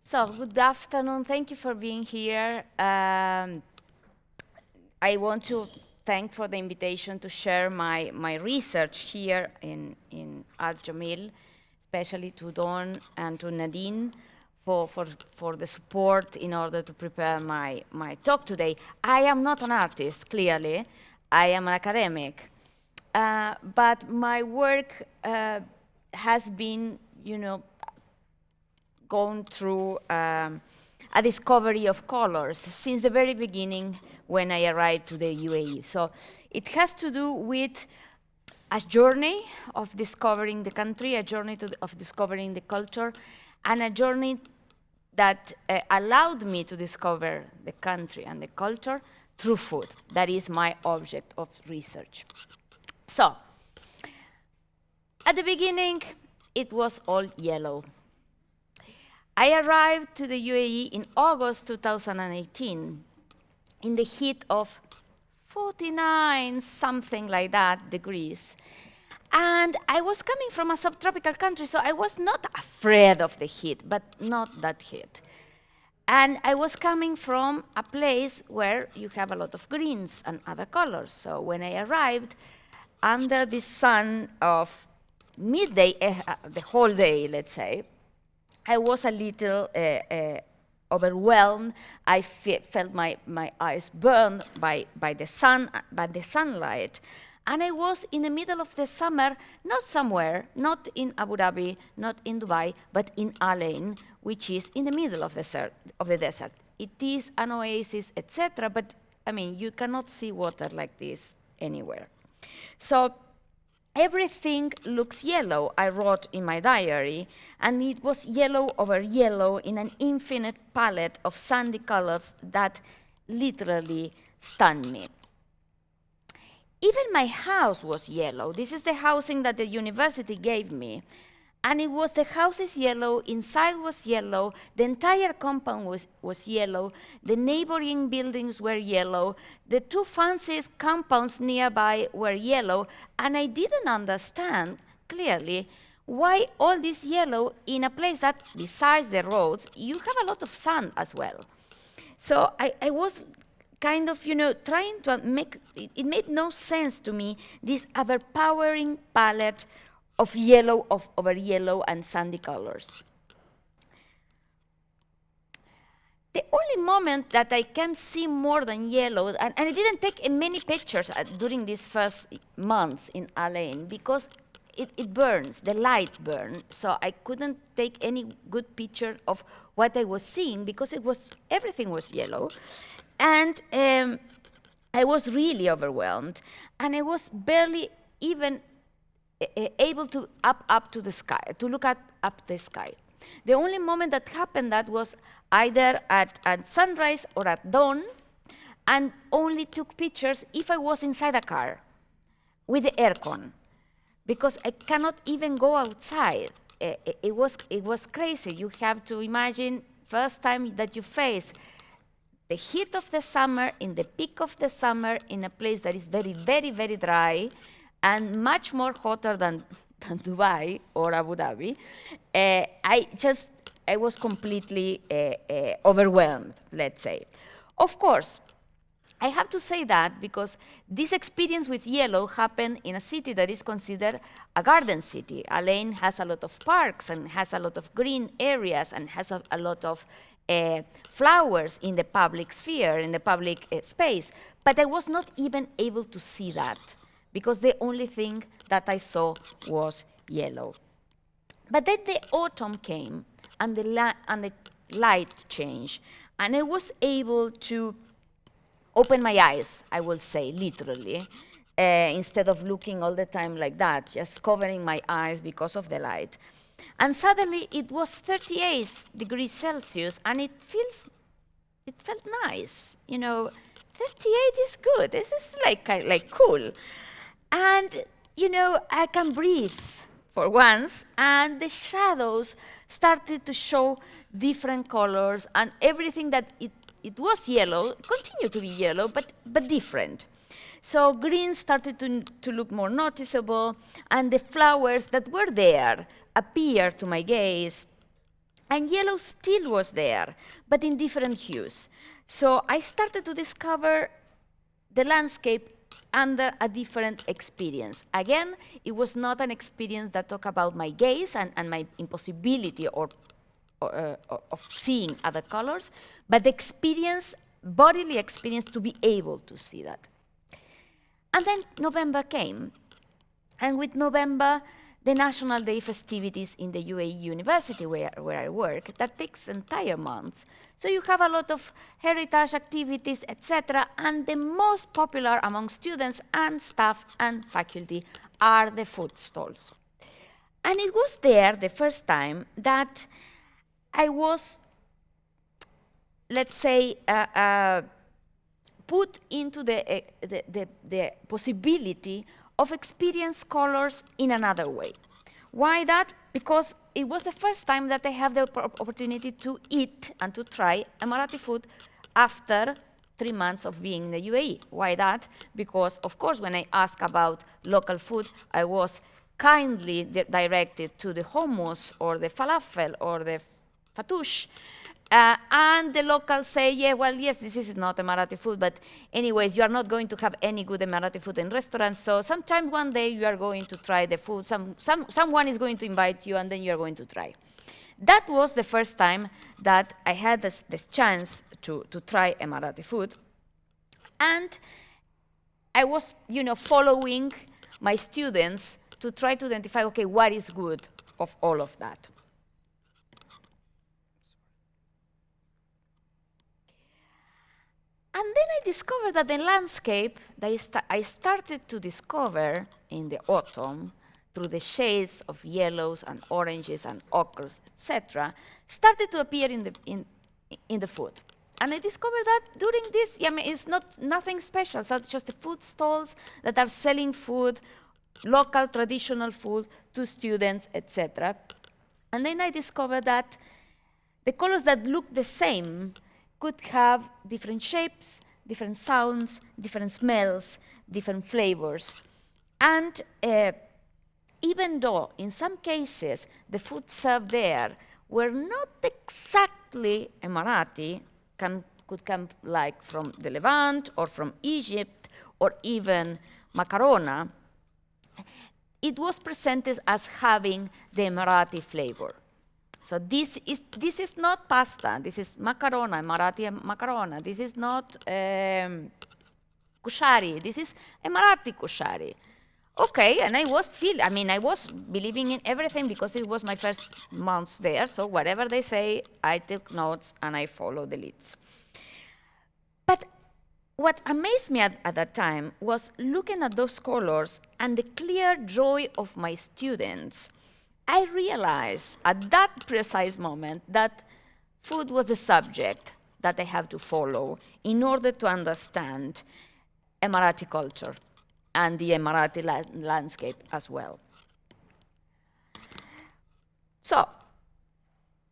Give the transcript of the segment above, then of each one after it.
So, good afternoon. Thank you for being here. I want to thank for the invitation to share my research here in Art Jamil, especially to Dawn and to Nadine for the support in order to prepare my talk today. I am not an artist, clearly. I am an academic. But my work has been, gone through a discovery of colors since the very beginning when I arrived to the UAE. So it has to do with a journey of discovering the country, a journey of discovering the culture, and a journey that allowed me to discover the country and the culture through food. That is my object of research. So, at the beginning, it was all yellow. I arrived to the UAE in August 2018 in the heat of 49, something like that, degrees. And I was coming from a subtropical country, so I was not afraid of the heat, but not that heat. And I was coming from a place where you have a lot of greens and other colors. So when I arrived, under the sun of midday, the whole day, let's say, I was a little overwhelmed. I felt my eyes burned by the sun, by the sunlight. And I was in the middle of the summer, not somewhere, not in Abu Dhabi, not in Dubai, but in Al Ain, which is in the middle of the desert. It is an oasis, etc., but I mean, you cannot see water like this anywhere. So everything looks yellow, I wrote in my diary, and it was yellow over yellow in an infinite palette of sandy colors that literally stunned me. Even my house was yellow. This is the housing that the university gave me. And the house is yellow, inside was yellow, the entire compound was yellow, the neighboring buildings were yellow, the two fanciest compounds nearby were yellow, and I didn't understand clearly why all this yellow in a place that, besides the roads, you have a lot of sun as well. So I was kind of, trying to make, it made no sense to me, this overpowering palette of yellow, over yellow and sandy colors. The only moment that I can see more than yellow, and I didn't take many pictures during these first months in Al Ain because it burns, the light burned, so I couldn't take any good picture of what I was seeing because everything was yellow. And I was really overwhelmed, and I was barely even able to up to the sky, to look up the sky. The only moment that happened that was either at sunrise or at dawn, and only took pictures if I was inside a car with the aircon, because I cannot even go outside. It was crazy. You have to imagine first time that you face the heat of the summer, in the peak of the summer, in a place that is very, very, very dry, and much more hotter than Dubai or Abu Dhabi. I was completely overwhelmed, let's say. Of course, I have to say that because this experience with yellow happened in a city that is considered a garden city. Al Ain has a lot of parks and has a lot of green areas and has a lot of flowers in the public sphere, in the public space. But I was not even able to see that because the only thing that I saw was yellow. But then the autumn came and the light changed, and I was able to open my eyes, I will say, literally, instead of looking all the time like that, just covering my eyes because of the light. And suddenly it was 38 degrees Celsius, and it felt nice, 38 is good. This is like cool. And, I can breathe for once, and the shadows started to show different colors, and everything that it was yellow continued to be yellow, but different. So green started to look more noticeable, and the flowers that were there appeared to my gaze And yellow still was there, but in different hues. So I started to discover the landscape under a different experience. Again, it was not an experience that talked about my gaze and my impossibility of seeing other colors, but the experience, bodily experience, to be able to see that. And then November came, and with November, the National Day festivities in the UAE University where I work, that takes entire month. So you have a lot of heritage activities, etc. And the most popular among students and staff and faculty are the food stalls. And it was there the first time that I was, let's say, put into the possibility of experience colors in another way. Why that? Because it was the first time that I have the opportunity to eat and to try Emirati food after 3 months of being in the UAE. Why that? Because, of course, when I asked about local food, I was kindly directed to the hummus or the falafel or the fatouche. And the locals say, yeah, well, yes, this is not Emirati food, but anyways, you are not going to have any good Emirati food in restaurants, so sometime one day you are going to try the food, someone is going to invite you, and then you are going to try. That was the first time that I had this chance to try Emirati food. And I was, following my students to try to identify, okay, what is good of all of that. And then I discovered that the landscape that I started to discover in the autumn through the shades of yellows and oranges and ochres, etc., started to appear in the food. And I discovered that during this, it's nothing special, so just the food stalls that are selling food, local traditional food to students, etc. And then I discovered that the colors that look the same could have different shapes, different sounds, different smells, different flavors. And even though in some cases the food served there were not exactly Emirati, could come like from the Levant or from Egypt or even macarona, it was presented as having the Emirati flavor. So this is not pasta. This is macarona, Emirati macarona. This is not kushari. This is Emirati kushari. Okay, and I was believing in everything because it was my first months there. So whatever they say, I took notes and I followed the leads. But what amazed me at that time was looking at those colors and the clear joy of my students. I realized at that precise moment that food was the subject that I have to follow in order to understand Emirati culture and the Emirati landscape as well. So,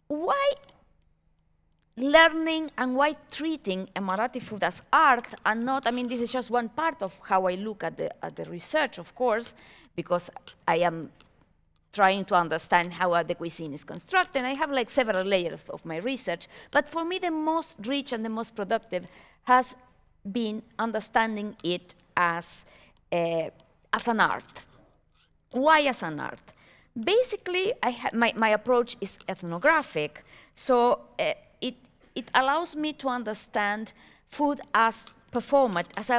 why learning and why treating Emirati food as art and not, this is just one part of how I look at the research, of course, because I am trying to understand how the cuisine is constructed. I have like several layers of my research, but for me the most rich and the most productive has been understanding it as an art. Why as an art? Basically, my approach is ethnographic, so it allows me to understand food as a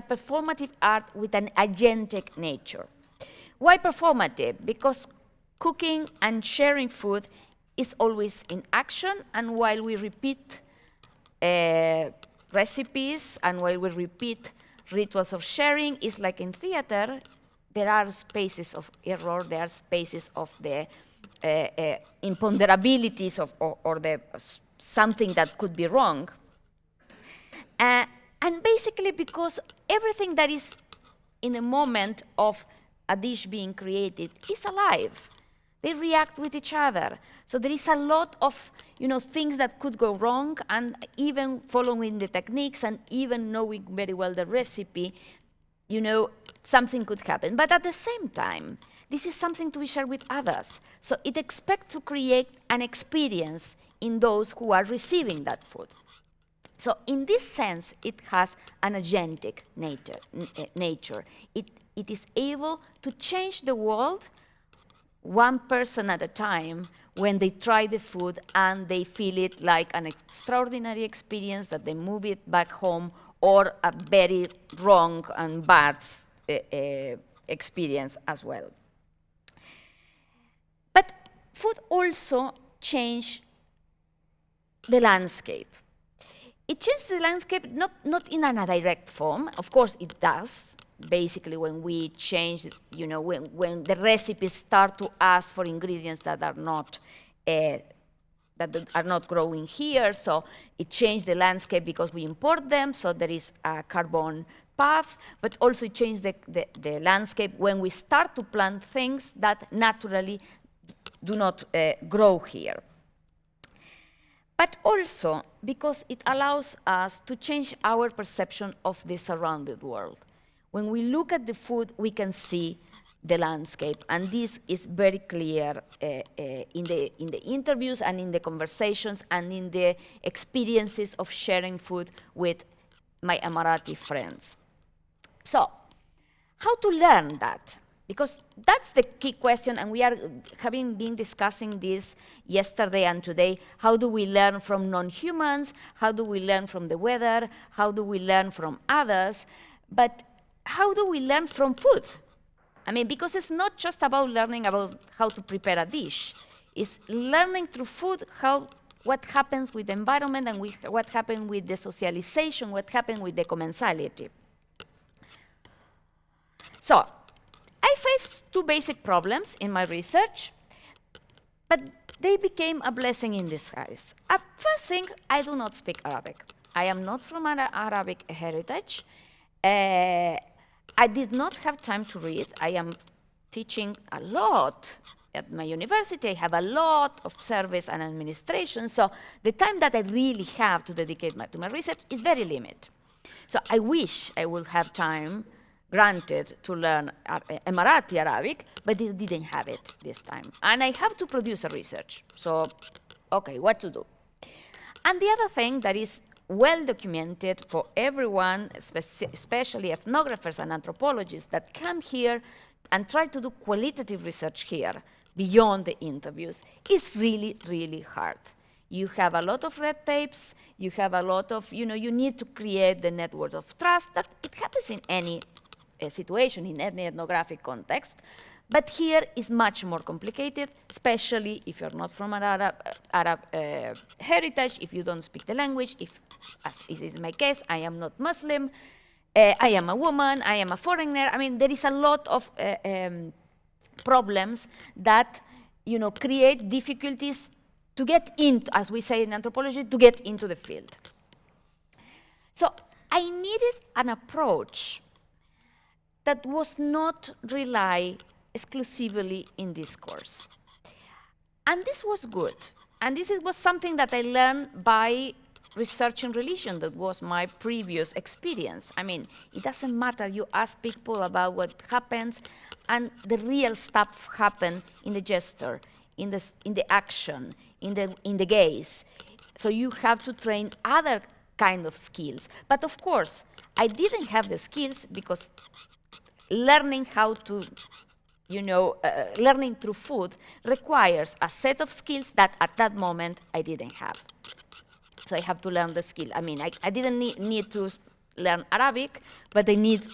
performative art with an agentic nature. Why performative? Because cooking and sharing food is always in action, and while we repeat recipes and while we repeat rituals of sharing, it's like in theater, there are spaces of error, there are spaces of the imponderabilities or the something that could be wrong. And basically because everything that is in a moment of a dish being created is alive. They react with each other. So there is a lot of things that could go wrong, and even following the techniques and even knowing very well the recipe, something could happen. But at the same time, this is something to be shared with others. So it expects to create an experience in those who are receiving that food. So in this sense, it has an agentic nature. It is able to change the world one person at a time when they try the food and they feel it like an extraordinary experience, that they move it back home, or a very wrong and bad experience as well. But food also changed the landscape. It changed the landscape not in a direct form. Of course, it does. Basically, when we change, when the recipes start to ask for ingredients that are not growing here, so it changed the landscape because we import them, so there is a carbon path, but also it changed the landscape when we start to plant things that naturally do not grow here. But also because it allows us to change our perception of the surrounded world. When we look at the food, we can see the landscape, and this is very clear in the interviews and in the conversations and in the experiences of sharing food with my Emirati friends. So, how to learn that? Because that's the key question, and we are having been discussing this yesterday and today. How do we learn from non-humans? How do we learn from the weather? How do we learn from others? But how do we learn from food? I mean, because it's not just about learning about how to prepare a dish. It's learning through food what happens with the environment and what happens with the socialization, what happens with the commensality. So, I faced two basic problems in my research, but they became a blessing in disguise. First thing, I do not speak Arabic. I am not from an Arabic heritage. I did not have time to read. I am teaching a lot at my university. I have a lot of service and administration, so the time that I really have to dedicate to my research is very limited. So I wish I would have time granted to learn Emirati Arabic, but I didn't have it this time. And I have to produce a research, so okay, what to do? And the other thing that is well documented for everyone, especially ethnographers and anthropologists that come here and try to do qualitative research here beyond the interviews, is really, really hard. You have a lot of red tapes, you have a lot of, you need to create the network of trust. That it happens in any situation, in any ethnographic context. But here is much more complicated, especially if you're not from an Arab heritage, if you don't speak the language, if, as is in my case, I am not Muslim, I am a woman, I am a foreigner. I mean, there is a lot of problems that, create difficulties to get into, as we say in anthropology, to get into the field. So I needed an approach that was not rely exclusively in discourse. And this was good. And this was something that I learned by researching religion. That was my previous experience. I mean, it doesn't matter. You ask people about what happens, and the real stuff happens in the gesture, in the action, in the gaze. So you have to train other kind of skills. But of course, I didn't have the skills because learning how to, learning through food requires a set of skills that at that moment I didn't have. So I have to learn the skill. I mean, I didn't need to learn Arabic, but I need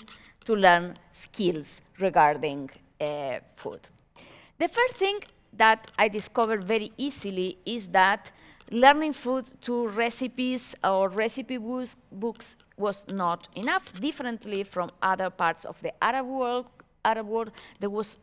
to learn skills regarding food. The first thing that I discovered very easily is that learning food through recipes or recipe books was not enough. Differently from other parts of the Arab world, there was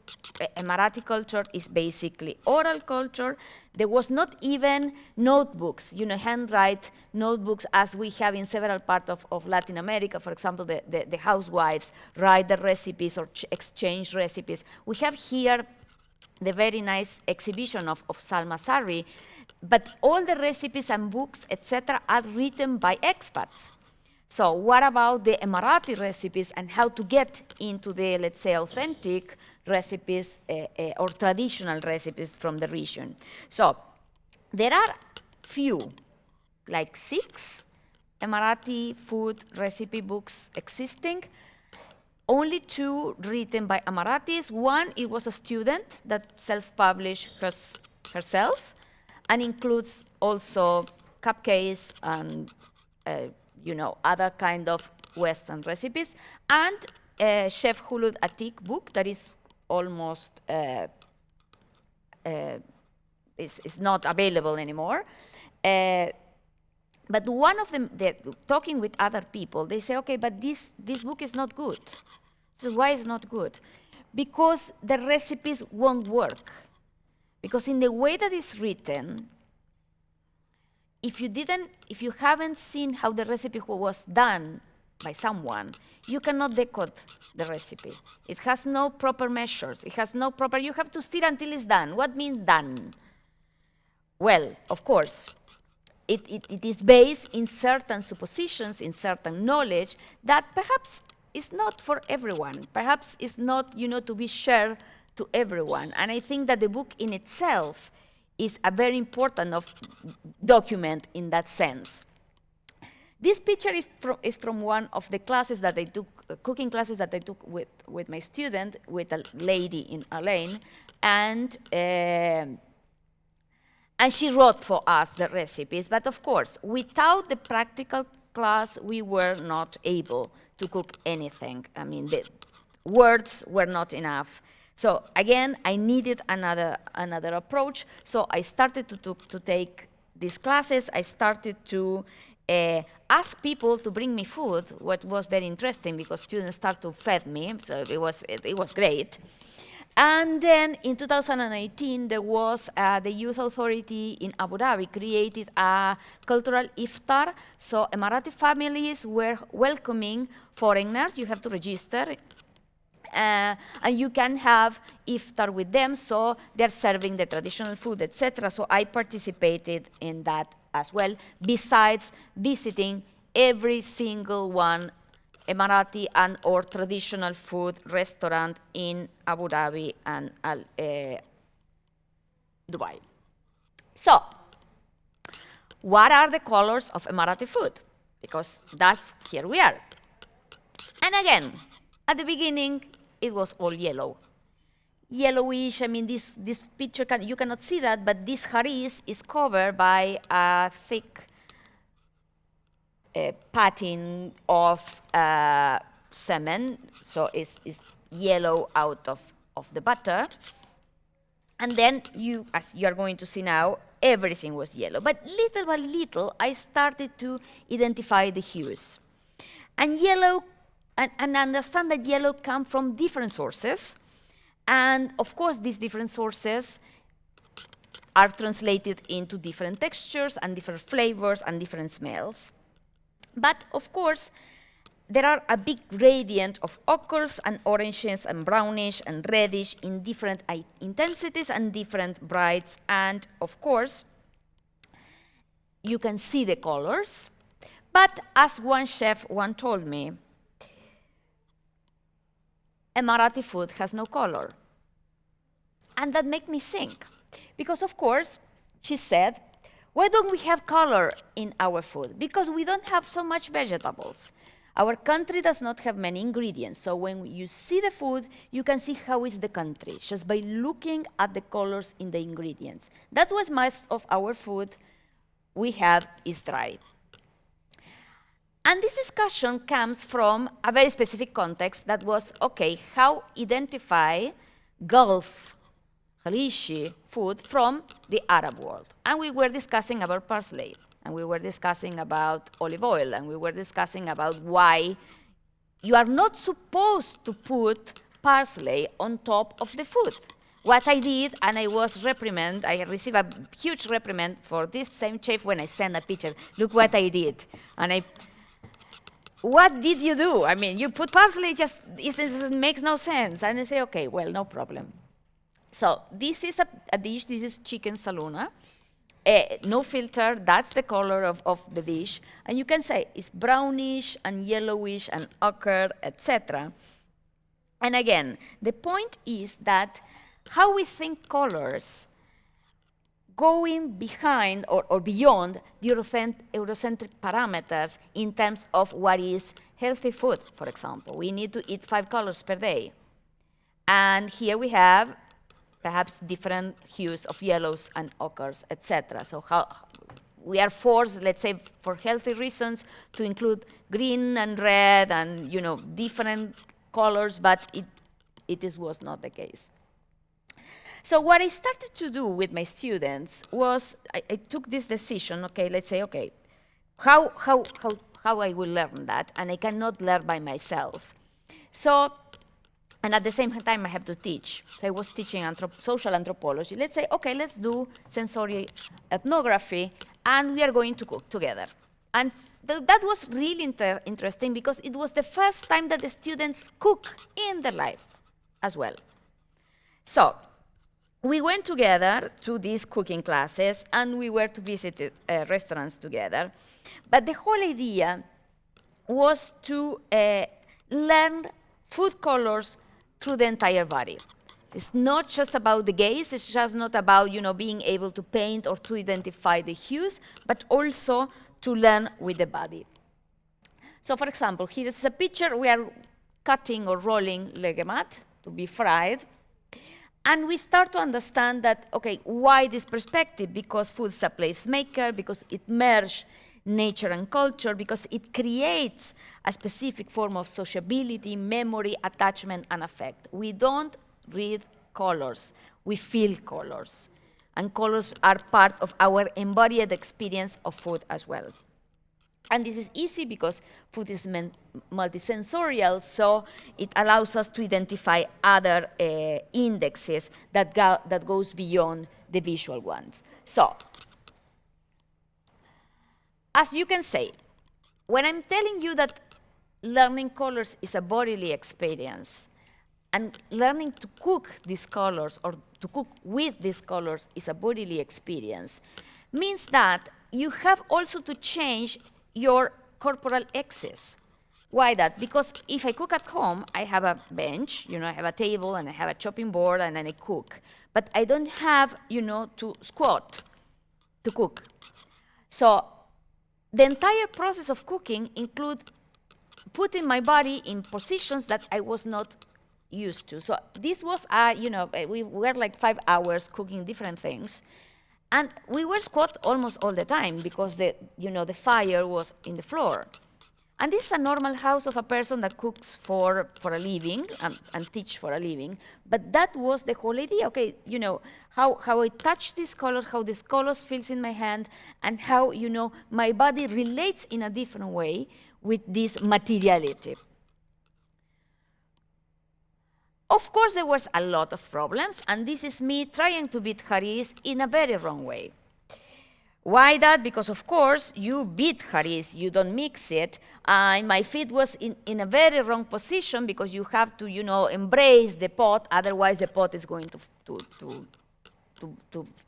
Emirati culture is basically oral culture. There was not even notebooks, handwrite notebooks as we have in several parts of Latin America. For example, the housewives write the recipes or exchange recipes. We have here the very nice exhibition of Salma Sarri, but all the recipes and books, etc., are written by expats. So what about the Emirati recipes and how to get into the, let's say, authentic recipes or traditional recipes from the region? So there are few, like 6 Emirati food recipe books existing. Only 2 written by Emiratis. One, it was a student that self-published herself, and includes also cupcakes and other kind of Western recipes, and Chef Hulud Atik book that is almost is not available anymore. But one of them, talking with other people, they say, okay, but this book is not good. So why is not good? Because the recipes won't work. Because in the way that it's written, if you haven't seen how the recipe was done by someone, you cannot decode the recipe. It has no proper measures. It has no proper, you have to stir until it's done. What means done? Well, of course, it is based in certain suppositions, in certain knowledge that perhaps is not for everyone. Perhaps is not, to be shared to everyone. And I think that the book in itself is a very important document in that sense. This picture is from one of the classes that I took, cooking classes that I took with my student, with a lady in Alain, and she wrote for us the recipes. But of course, without the practical class, we were not able to cook anything. I mean, the words were not enough. So again, I needed another approach. So I started to take these classes. I started to ask people to bring me food, what was very interesting because students started to feed me, so it was great. And then in 2018, there was the Youth Authority in Abu Dhabi created a cultural iftar. So Emirati families were welcoming foreigners. You have to register. And you can have iftar with them, so they're serving the traditional food, etc. So I participated in that as well, besides visiting every single one Emirati and or traditional food restaurant in Abu Dhabi and Dubai. So, what are the colors of Emirati food? Because here we are. And again, at the beginning, it was all yellow. Yellowish, I mean, this picture, you cannot see that, but this haris is covered by a thick patting of semen, so it's yellow out of the butter. And then as you are going to see now, everything was yellow. But little by little, I started to identify the hues. And yellow, and understand that yellow come from different sources. And of course, these different sources are translated into different textures and different flavors and different smells. But of course, there are a big gradient of ochres and oranges and brownish and reddish in different intensities and different brights. And of course, you can see the colors. But as one chef once told me, Emirati food has no color. And that made me think. Because of course, she said, why don't we have color in our food? Because we don't have so much vegetables. Our country does not have many ingredients. So when you see the food, you can see how is the country, just by looking at the colors in the ingredients. That's what most of our food we have is dry. And this discussion comes from a very specific context that was, okay, how identify Gulf Khaleesi food from the Arab world. And we were discussing about parsley, and we were discussing about olive oil, and we were discussing about why you are not supposed to put parsley on top of the food. What I did, and I was reprimanded, I received a huge reprimand for this same chef when I sent a picture. Look what I did. And what did you do? I mean, you put parsley, it makes no sense. And I say, okay, well, no problem. So this is a dish, this is chicken saluna. No filter, that's the color of the dish. And you can say it's brownish and yellowish and ochre, etc. And again, the point is that how we think colors going behind or beyond the Eurocentric parameters in terms of what is healthy food, for example. We need to eat 5 colors per day. And here we have perhaps different hues of yellows and ochres, etc. So we are forced, let's say, for healthy reasons, to include green and red and different colors, but it was not the case. So what I started to do with my students was I took this decision. Okay, let's say, okay, how I will learn that, and I cannot learn by myself. So. And at the same time, I have to teach. So I was teaching social anthropology. Let's say, okay, let's do sensory ethnography, and we are going to cook together. And that was really interesting because it was the first time that the students cook in their life as well. So we went together to these cooking classes, and we were to visit restaurants together. But the whole idea was to learn food colors through the entire body. It's not just about the gaze, it's just not about being able to paint or to identify the hues, but also to learn with the body. So for example, here is a picture. We are cutting or rolling legumat to be fried. And we start to understand that, okay, why this perspective? Because food is a placemaker, because it merges nature and culture, because it creates a specific form of sociability, memory, attachment, and affect. We don't read colors, we feel colors. And colors are part of our embodied experience of food as well. And this is easy because food is multisensorial, so it allows us to identify other indexes that goes beyond the visual ones. So, as you can say, when I'm telling you that learning colors is a bodily experience, and learning to cook these colors or to cook with these colors is a bodily experience, means that you have also to change your corporal access. Why that? Because if I cook at home, I have a bench, I have a table, and I have a chopping board, and then I cook. But I don't have, to squat to cook. So the entire process of cooking includes putting my body in positions that I was not used to. So this was, we were like 5 hours cooking different things. And we were squat almost all the time because the fire was in the floor. And this is a normal house of a person that cooks for a living and teach for a living. But that was the whole idea. Okay, how I touch these colors, how these colors feels in my hand, and how, my body relates in a different way with this materiality. Of course, there was a lot of problems, and this is me trying to beat Haris in a very wrong way. Why that? Because, of course, you beat Haris, you don't mix it. My feet was in a very wrong position because you have to, embrace the pot, otherwise the pot is going to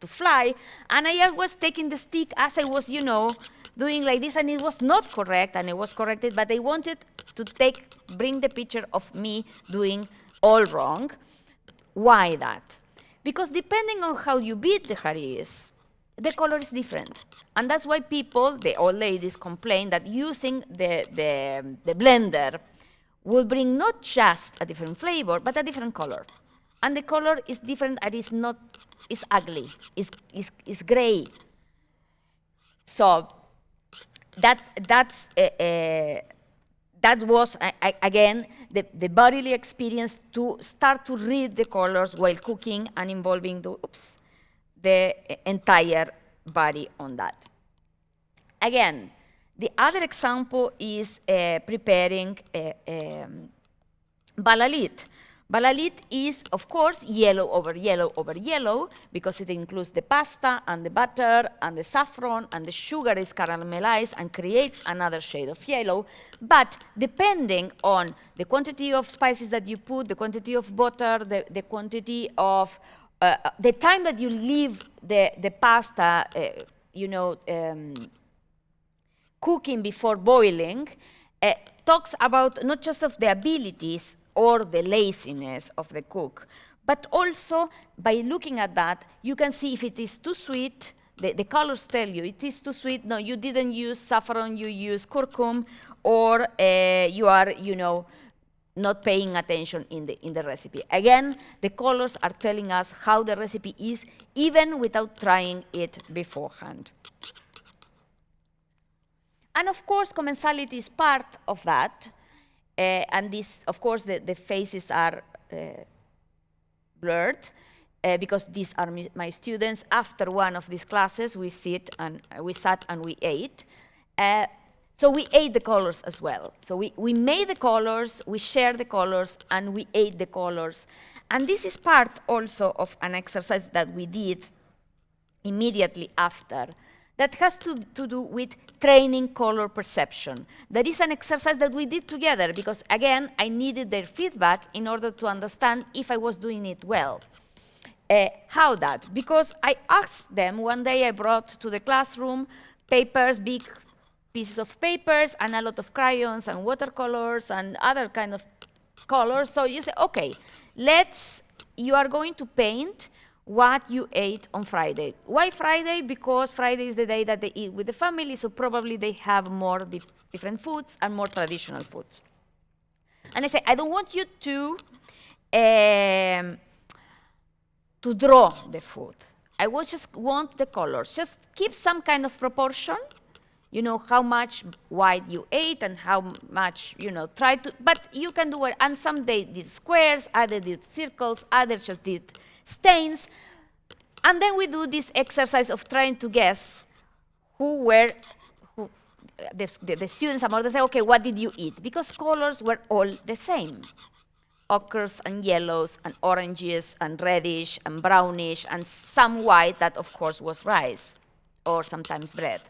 fly. And I was taking the stick as I was, doing like this, and it was not correct, and it was corrected, but I wanted to bring the picture of me doing all wrong. Why that? Because depending on how you beat the Haris, the color is different. And that's why people, the old ladies, complain that using the blender will bring not just a different flavor, but a different color. And the color is different, and it's ugly, it's gray. So that was, again, the bodily experience to start to read the colors while cooking and involving the entire body on that. Again, the other example is preparing balalit. Balalit is, of course, yellow over yellow over yellow because it includes the pasta and the butter and the saffron, and the sugar is caramelized and creates another shade of yellow. But depending on the quantity of spices that you put, the quantity of butter, the quantity of the time that you leave the pasta, cooking before boiling, talks about not just of the abilities or the laziness of the cook, but also by looking at that, you can see if it is too sweet. The colors tell you it is too sweet. No, you didn't use saffron, you use curcum, or you are, not paying attention in the recipe. Again, the colors are telling us how the recipe is, even without trying it beforehand. And of course, commensality is part of that. And this, of course, the faces are blurred. Because these are my students. After one of these classes, we sat and we ate. So we ate the colors as well. So we made the colors, we shared the colors, and we ate the colors. And this is part also of an exercise that we did immediately after that has to do with training color perception. That is an exercise that we did together because, again, I needed their feedback in order to understand if I was doing it well. How that? Because I asked them, one day I brought to the classroom papers, big pieces of papers, and a lot of crayons and watercolors and other kind of colors. So you say, okay, you are going to paint what you ate on Friday. Why Friday? Because Friday is the day that they eat with the family, so probably they have more different foods and more traditional foods. And I say, I don't want you to draw the food. I just want the colors. Just keep some kind of proportion, how much white you ate and how much, try to, but you can do it. And some they did squares, others did circles, others just did stains. And then we do this exercise of trying to guess the students among them say, okay, what did you eat? Because colors were all the same. Ochres and yellows and oranges and reddish and brownish and some white that, of course, was rice or sometimes bread.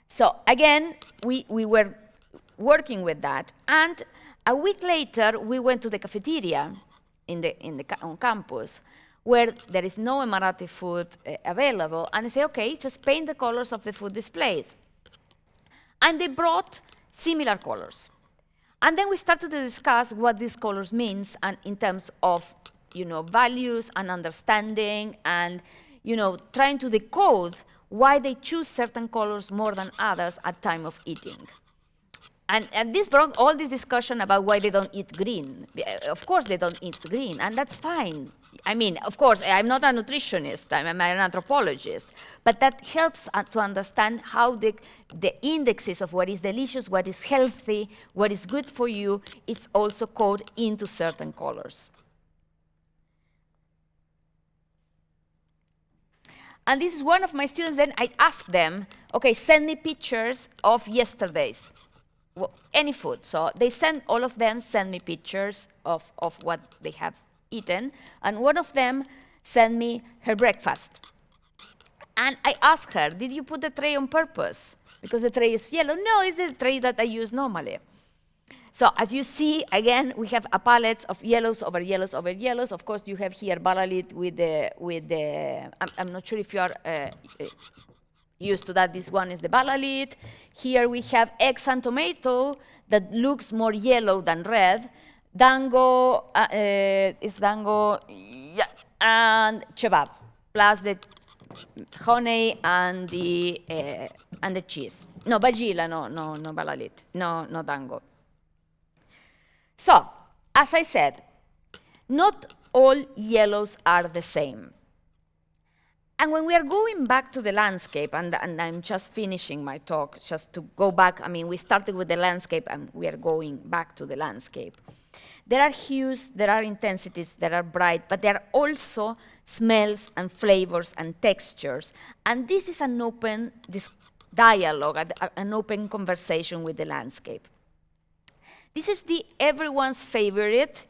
So again, we were working with that. And a week later, we went to the cafeteria on campus where there is no Emirati food available. And I say, okay, just paint the colors of the food displayed. And they brought similar colors. And then we started to discuss what these colors means and in terms of, values and understanding and, trying to decode why they choose certain colors more than others at time of eating. And this brought all this discussion about why they don't eat green. Of course they don't eat green, and that's fine. I mean, of course, I'm not a nutritionist, I'm an anthropologist, but that helps to understand how the indexes of what is delicious, what is healthy, what is good for you, is also coded into certain colors. And this is one of my students, then I asked them, okay, send me pictures of yesterday's, any food. So all of them send me pictures of what they have eaten, and one of them sent me her breakfast. And I asked her, did you put the tray on purpose? Because the tray is yellow. No, it's the tray that I use normally. So as you see, again, we have a palette of yellows over yellows over yellows. Of course, you have here ballalit with the I'm not sure if you are used to that. This one is the ballalit. Here we have eggs and tomato that looks more yellow than red. Dango is dango, yeah, and kebab, plus the honey and the cheese. No, bagila, no ballalit, no dango. So, as I said, not all yellows are the same. And when we are going back to the landscape, and I'm just finishing my talk, just to go back, I mean, we started with the landscape, and we are going back to the landscape. There are hues, there are intensities, there are bright, but there are also smells and flavors and textures. And this is an open dialogue, an open conversation with the landscape. This is everyone's favorite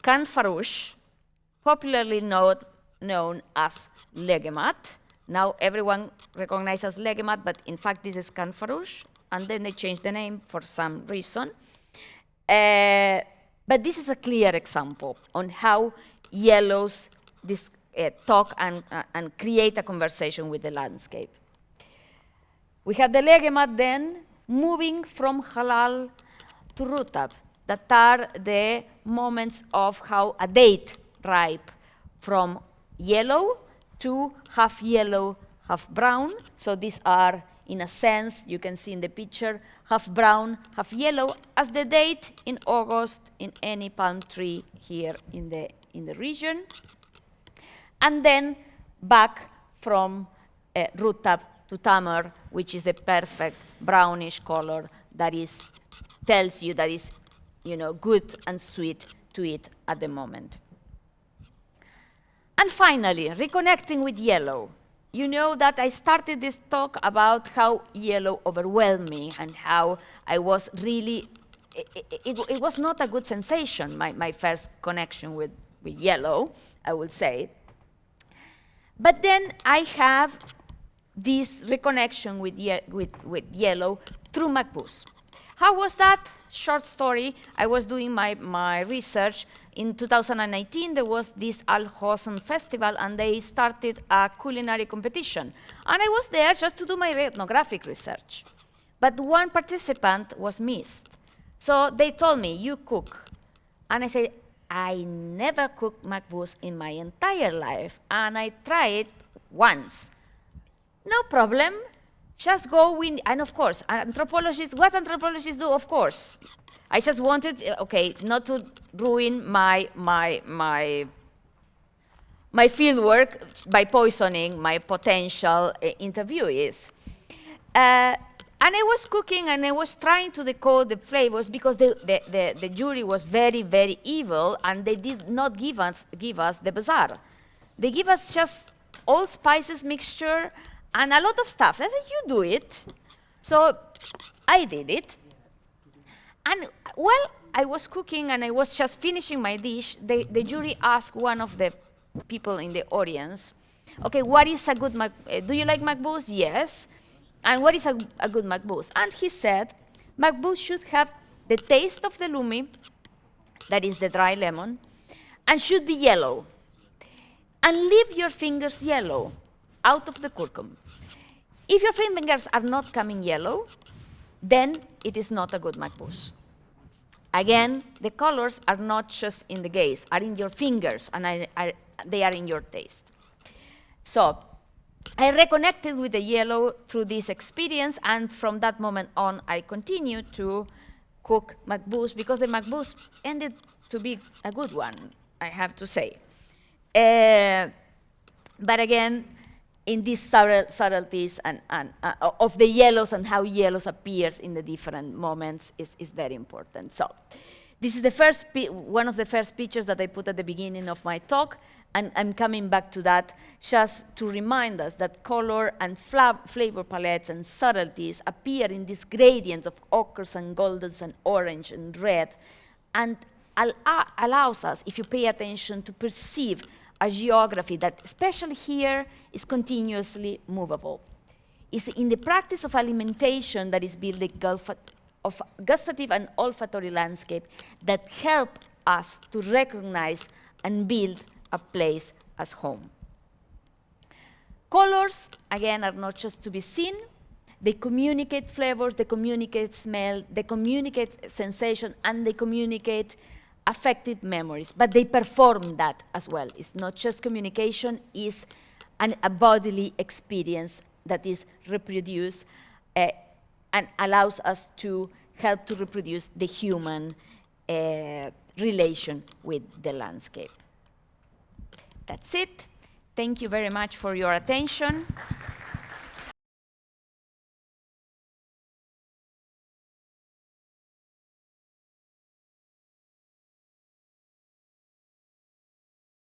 can farouche, popularly known as legemat. Now everyone recognizes legemat, but in fact this is can farouche, and then they changed the name for some reason. But this is a clear example on how yellows talk and create a conversation with the landscape. We have the legemat then moving from halal to rutab, that are the moments of how a date ripe from yellow to half yellow, half brown. So these are, in a sense, you can see in the picture, half brown, half yellow, as the date in August in any palm tree here in the region. And then back from root tap to tamer, which is the perfect brownish color that tells you that is, good and sweet to eat at the moment. And finally, reconnecting with yellow. You know that I started this talk about how yellow overwhelmed me and how I was really, it was not a good sensation, my first connection with yellow, I will say. But then I have this reconnection with yellow through MacBoost. How was that? Short story. I was doing my research. In 2019, there was this Al Hosn festival, and they started a culinary competition. And I was there just to do my ethnographic research. But one participant was missed. So they told me, you cook. And I said, I never cooked MacBoost in my entire life, and I tried once. No problem. Just go in, and of course, anthropologists, what anthropologists do, of course. I just wanted, not to ruin my field work by poisoning my potential interviewees. And I was cooking, and I was trying to decode the flavors because the jury was very, very evil, and they did not give us the bazaar. They give us just all spices mixture and a lot of stuff. I said, you do it. So I did it. And while I was cooking and I was just finishing my dish, the jury asked one of the people in the audience, okay, what is a good do you like MacBoost? Yes. And what is a good MacBoost? And he said, MacBoost should have the taste of the lumi, that is the dry lemon, and should be yellow. And leave your fingers yellow, out of the curcum. If your fingers are not coming yellow, then it is not a good MacBoost. Again, the colors are not just in the gaze, are in your fingers, and they are in your taste. So I reconnected with the yellow through this experience, and from that moment on, I continued to cook MacBoost because the MacBoost ended to be a good one, I have to say. But again, in these subtleties of the yellows and how yellows appears in the different moments is very important. So this is the one of the first pictures that I put at the beginning of my talk, and I'm coming back to that just to remind us that color and flavor palettes and subtleties appear in these gradients of ochres and goldens and orange and red, and allows us, if you pay attention, to perceive a geography that, especially here, is continuously movable. It's in the practice of alimentation that is building of gustative and olfactory landscape that help us to recognize and build a place as home. Colors, again, are not just to be seen. They communicate flavors, they communicate smell, they communicate sensation, and they communicate affective memories, but they perform that as well. It's not just communication, it's a bodily experience that is reproduced and allows us to help to reproduce the human relation with the landscape. That's it. Thank you very much for your attention.